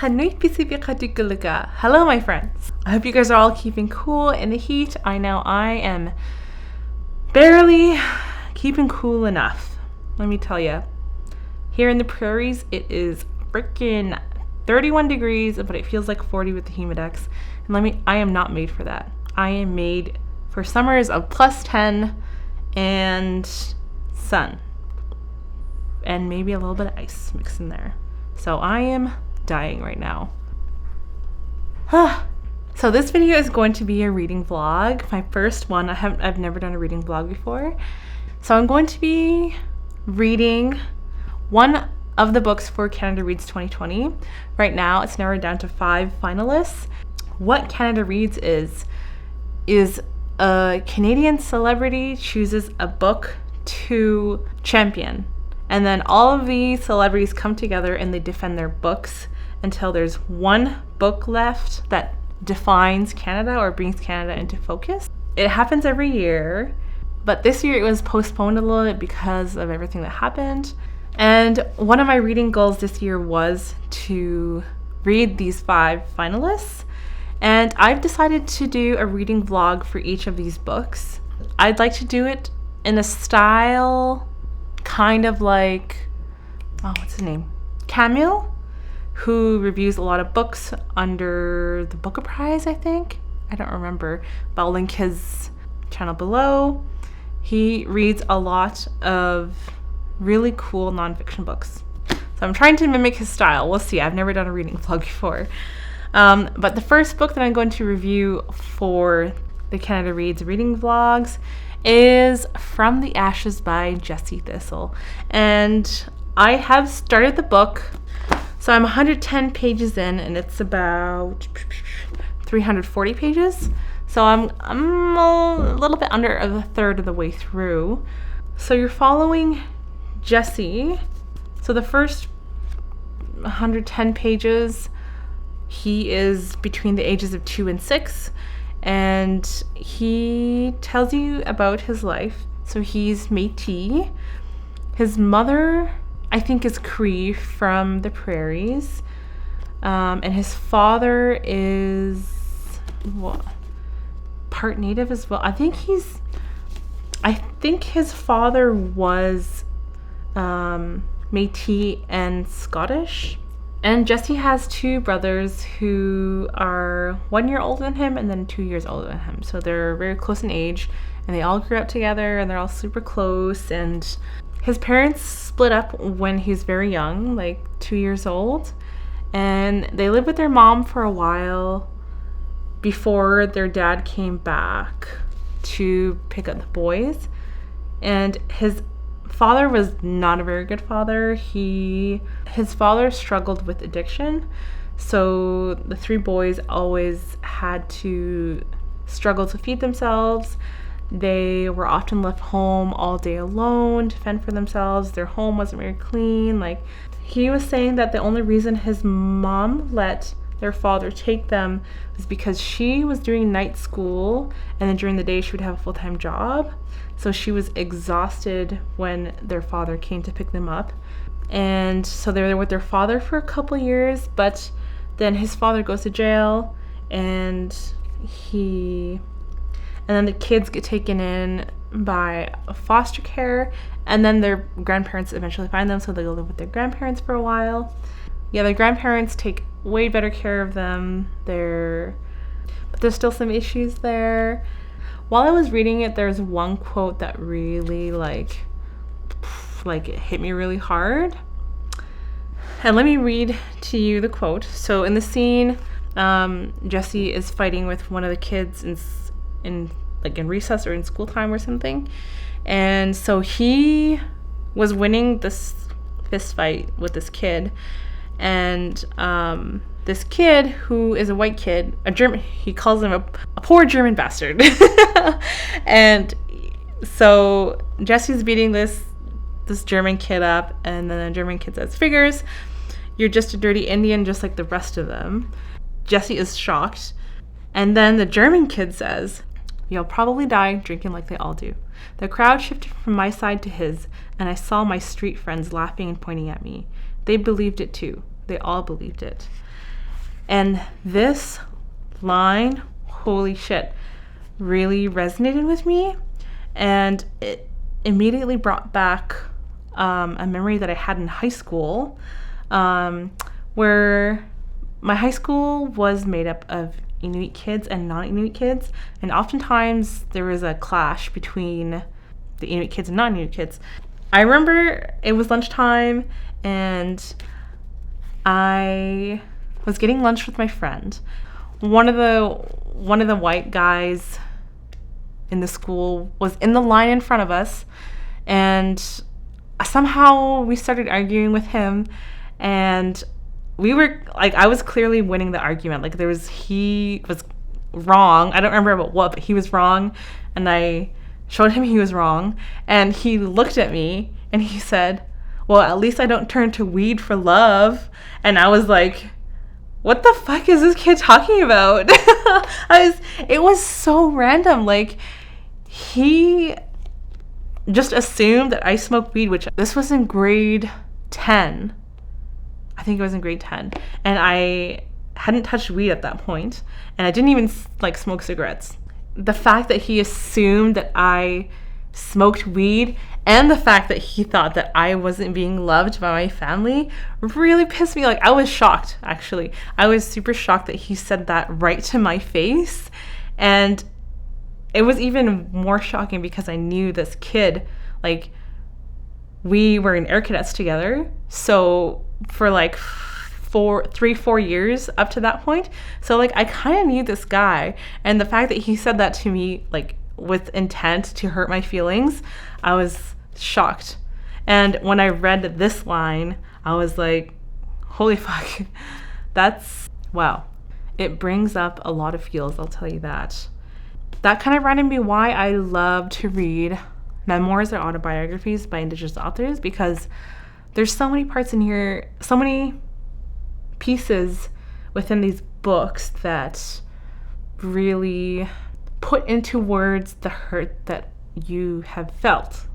Hello, my friends. I hope you guys are all keeping cool in the heat. I know I am barely keeping cool enough. Let me tell you. Here in the prairies, it is freaking 31 degrees, but it feels like 40 with the humidex. And I am not made for that. I am made for summers of plus 10 and sun. And maybe a little bit of ice mixed in there. So I am dying right now. So this video is going to be a reading vlog. My first one. I've never done a reading vlog before. So I'm going to be reading one of the books for Canada Reads 2020. Right now it's narrowed down to 5 finalists. What Canada Reads is a Canadian celebrity chooses a book to champion. And then all of these celebrities come together and they defend their books until there's one book left that defines Canada or brings Canada into focus. It happens every year, but this year it was postponed a little bit because of everything that happened. And one of my reading goals this year was to read these 5 finalists. And I've decided to do a reading vlog for each of these books. I'd like to do it in a style kind of like, what's his name? Camille, who reviews a lot of books under the Booker Prize, I think. I don't remember, but I'll link his channel below. He reads a lot of really cool nonfiction books. So I'm trying to mimic his style. We'll see. I've never done a reading vlog before. But the first book that I'm going to review for the Canada Reads reading vlogs is From the Ashes by Jessie Thistle. And I have started the book. So I'm 110 pages in and it's about 340 pages. So I'm a little bit under a third of the way through. So you're following Jessie. So the first 110 pages, he is between the ages of 2 and 6. And he tells you about his life. So he's Métis. His mother, I think, is Cree from the prairies. And his father is part Native as well. I think his father was Métis and Scottish. And Jessie has 2 brothers who are 1 year older than him and then 2 years older than him. So they're very close in age and they all grew up together and they're all super close. And his parents split up when he's very young, like 2 years old. And they lived with their mom for a while before their dad came back to pick up the boys. And his father was not a very good father. His father struggled with addiction, so the 3 boys always had to struggle to feed themselves. They were often left home all day alone to fend for themselves. Their home wasn't very clean. Like, he was saying that the only reason his mom let their father take them was because she was doing night school and then during the day she would have a full-time job. So she was exhausted when their father came to pick them up. And so they were with their father for a couple years, but then his father goes to jail and then the kids get taken in by foster care, and then their grandparents eventually find them, so they go live with their grandparents for a while. Yeah, their grandparents take way better care of them. But there's still some issues there. While I was reading it, there's one quote that really it hit me really hard. And let me read to you the quote. So in the scene, Jessie is fighting with one of the kids in recess or in school time or something. And so he was winning this fist fight with this kid. And this kid, who is a white kid, he calls him a poor German bastard. And so Jessie's beating this German kid up, and then the German kid says, "Figures, you're just a dirty Indian just like the rest of them." Jessie is shocked. And then the German kid says, "You'll probably die drinking like they all do." The crowd shifted from my side to his, and I saw my street friends laughing and pointing at me. They believed it too. They all believed it. And this line, holy shit, really resonated with me. And it immediately brought back a memory that I had in high school, where my high school was made up of Inuit kids and non-Inuit kids. And oftentimes there was a clash between the Inuit kids and non-Inuit kids. I remember it was lunchtime and I was getting lunch with my friend. One of the white guys in the school was in the line in front of us, and somehow we started arguing with him, and we were like, I was clearly winning the argument. Like he was wrong. I don't remember about what, but he was wrong, and I showed him he was wrong, and he looked at me and he said, well, at least I don't turn to weed for love. And I was like, what the fuck is this kid talking about? It was so random. Like, he just assumed that I smoked weed, which this was in grade 10. I think it was in grade 10. And I hadn't touched weed at that point, and I didn't even like smoke cigarettes. The fact that he assumed that I smoked weed and the fact that he thought that I wasn't being loved by my family really pissed me. Like, I was shocked, actually. I was super shocked that he said that right to my face. And it was even more shocking because I knew this kid. Like, we were in Air Cadets together, so for like 4 years up to that point. So like, I kind of knew this guy, and the fact that he said that to me, like, with intent to hurt my feelings, I was shocked. And when I read this line, I was like, holy fuck, that's, wow. It brings up a lot of feels, I'll tell you that. That kind of reminded me why I love to read memoirs or autobiographies by Indigenous authors, because there's so many parts in here, so many pieces within these books that really put into words the hurt that you have felt.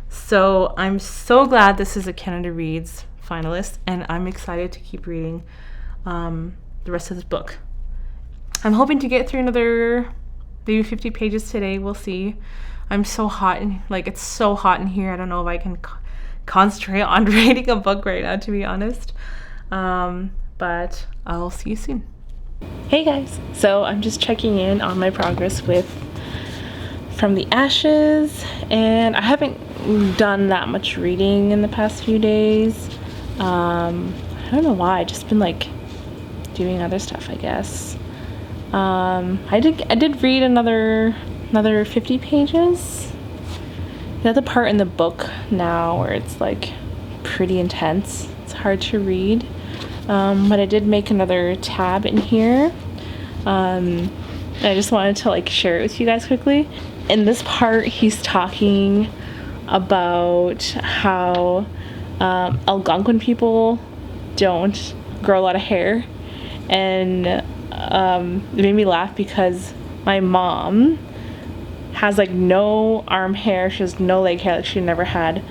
So I'm so glad this is a Canada Reads finalist, and I'm excited to keep reading the rest of this book. I'm hoping to get through another maybe 50 pages today. We'll see. I'm so hot, and like, it's so hot in here. I don't know if I can concentrate on reading a book right now, to be honest. But I'll see you soon. Hey guys, so I'm just checking in on my progress with From the Ashes, and I haven't done that much reading in the past few days. I don't know why. I've just been like doing other stuff, I guess. I did read another 50 pages. The other part in the book now where it's like pretty intense. It's hard to read. But I did make another tab in here. I just wanted to like share it with you guys quickly. In this part, he's talking about how Algonquin people don't grow a lot of hair, and it made me laugh because my mom has like no arm hair. She has no leg hair. Like, she never had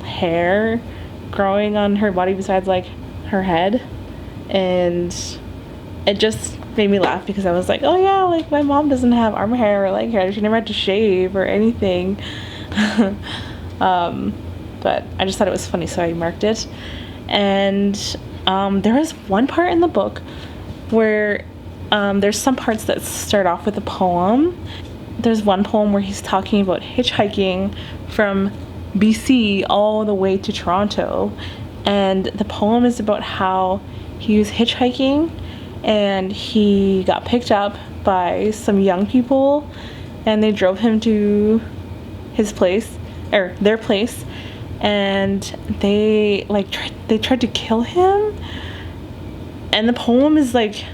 hair growing on her body besides like her head, and it just made me laugh because I was like, oh yeah, like my mom doesn't have arm hair or leg hair. She never had to shave or anything. But I just thought it was funny, so I marked it. And there is one part in the book where there's some parts that start off with a poem. There's one poem where he's talking about hitchhiking from BC all the way to Toronto, and the poem is about how he was hitchhiking and he got picked up by some young people, and they drove him to his place, or their place, and they tried to kill him. And the poem is like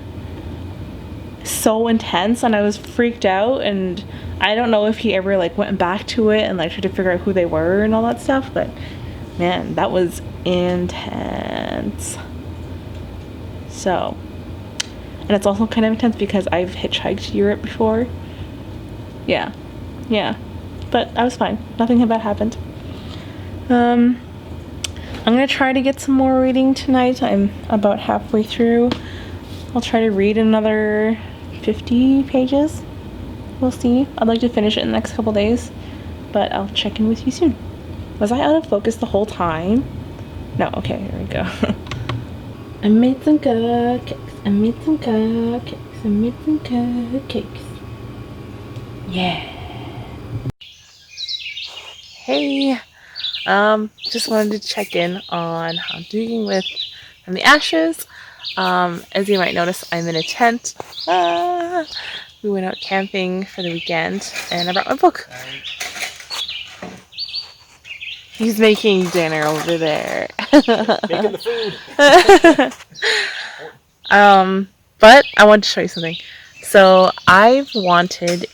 so intense, and I was freaked out, and I don't know if he ever like went back to it and like tried to figure out who they were and all that stuff, but man, that was intense. So, and it's also kind of intense because I've hitchhiked to Europe before. Yeah, but I was fine. Nothing bad happened. I'm gonna try to get some more reading tonight. I'm about halfway through. I'll try to read another 50 pages. We'll see. I'd like to finish it in the next couple days, but I'll check in with you soon. Was I out of focus the whole time? No, okay, here we go. I made some cupcakes. I made some cupcakes. I made some cupcakes. Yeah. Hey, just wanted to check in on how I'm doing with From the Ashes. As you might notice, I'm in a tent. We went out camping for the weekend, and I brought my book. He's making dinner over there. Making the food. But I wanted to show you something. So I've wanted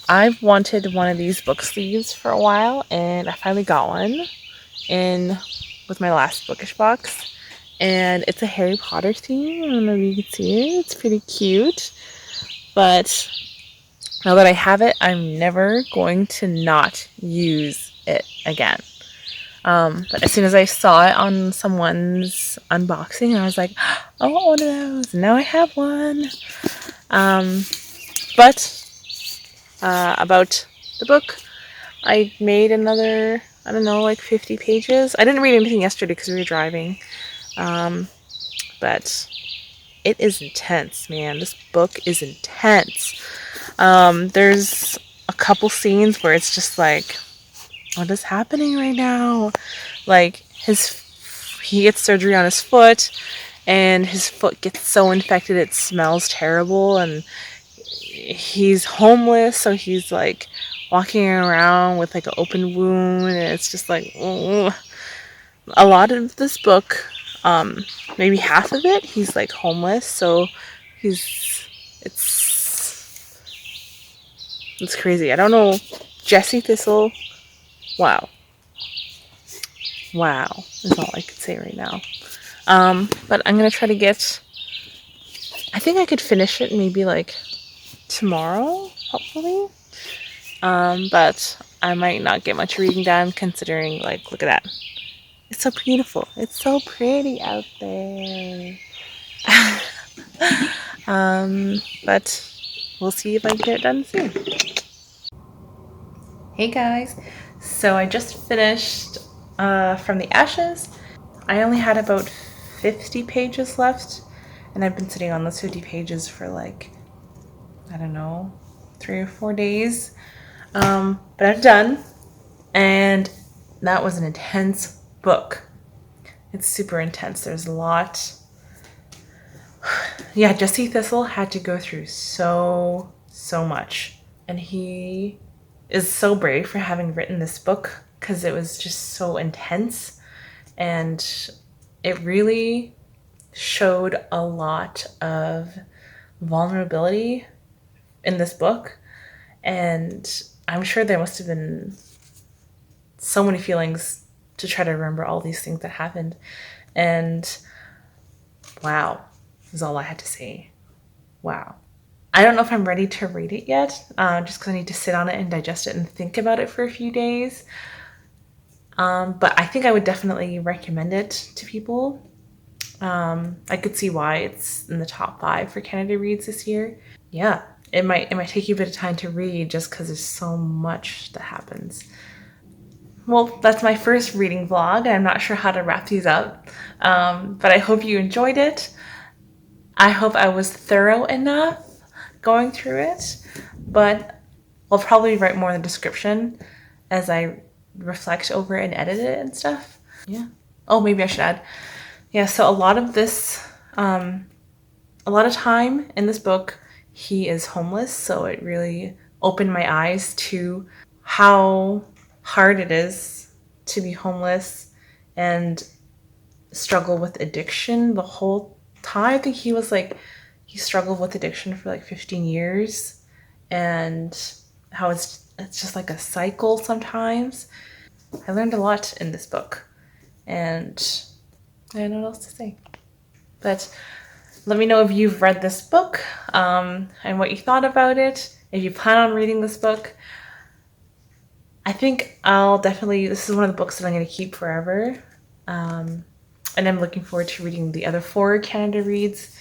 I've wanted one of these book sleeves for a while, and I finally got one in with my last bookish box. And it's a Harry Potter theme. I don't know if you can see it. It's pretty cute. But now that I have it, I'm never going to not use it again. But as soon as I saw it on someone's unboxing, I was like, I want one of those. Now I have one. About the book, I made another, I don't know, like 50 pages. I didn't read anything yesterday because we were driving. But it is intense, man. This book is intense. There's a couple scenes where it's just like, what is happening right now? Like, he gets surgery on his foot, and his foot gets so infected it smells terrible, and he's homeless, so he's like walking around with like an open wound, and it's just like, ugh. A lot of this book, maybe half of it, he's like homeless, so it's crazy. I don't know. Jessie Thistle, wow is all I could say right now. But I'm gonna try to I think I could finish it maybe like tomorrow, hopefully. But I might not get much reading done, considering, like, look at that. It's so beautiful. It's so pretty out there. But we'll see if I can get it done soon. Hey guys, so I just finished From the Ashes. I only had about 50 pages left, and I've been sitting on those 50 pages for like, I don't know, 3 or 4 days. But I'm done, and that was an intense book. It's super intense. There's a lot. Yeah, Jessie Thistle had to go through so much, and he is so brave for having written this book because it was just so intense, and it really showed a lot of vulnerability in this book, and I'm sure there must have been so many feelings to try to remember all these things that happened. And wow, is all I had to say. Wow. I don't know if I'm ready to read it yet, just because I need to sit on it and digest it and think about it for a few days. But I think I would definitely recommend it to people. I could see why it's in the top 5 for Canada Reads this year. Yeah, it might take you a bit of time to read just because there's so much that happens. Well, that's my first reading vlog. I'm not sure how to wrap these up, but I hope you enjoyed it. I hope I was thorough enough going through it, but I'll probably write more in the description as I reflect over it and edit it and stuff. Yeah. Oh, maybe I should add. Yeah, so a lot of time in this book, he is homeless, so it really opened my eyes to how hard it is to be homeless and struggle with addiction the whole time. I think he struggled with addiction for like 15 years, and how it's just like a cycle sometimes. I learned a lot in this book, and I don't know what else to say. But let me know if you've read this book, and what you thought about it. If you plan on reading this book, I think I'll definitely, this is one of the books that I'm going to keep forever. And I'm looking forward to reading the other 4 Canada Reads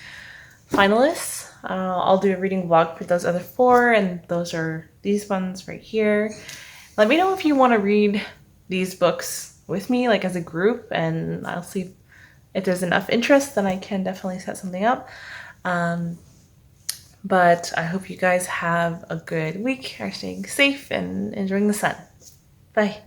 finalists. I'll do a reading vlog for those other 4, and those are these ones right here. Let me know if you want to read these books with me, like as a group, and I'll see if there's enough interest, then I can definitely set something up. But I hope you guys have a good week, are staying safe and enjoying the sun. Bye.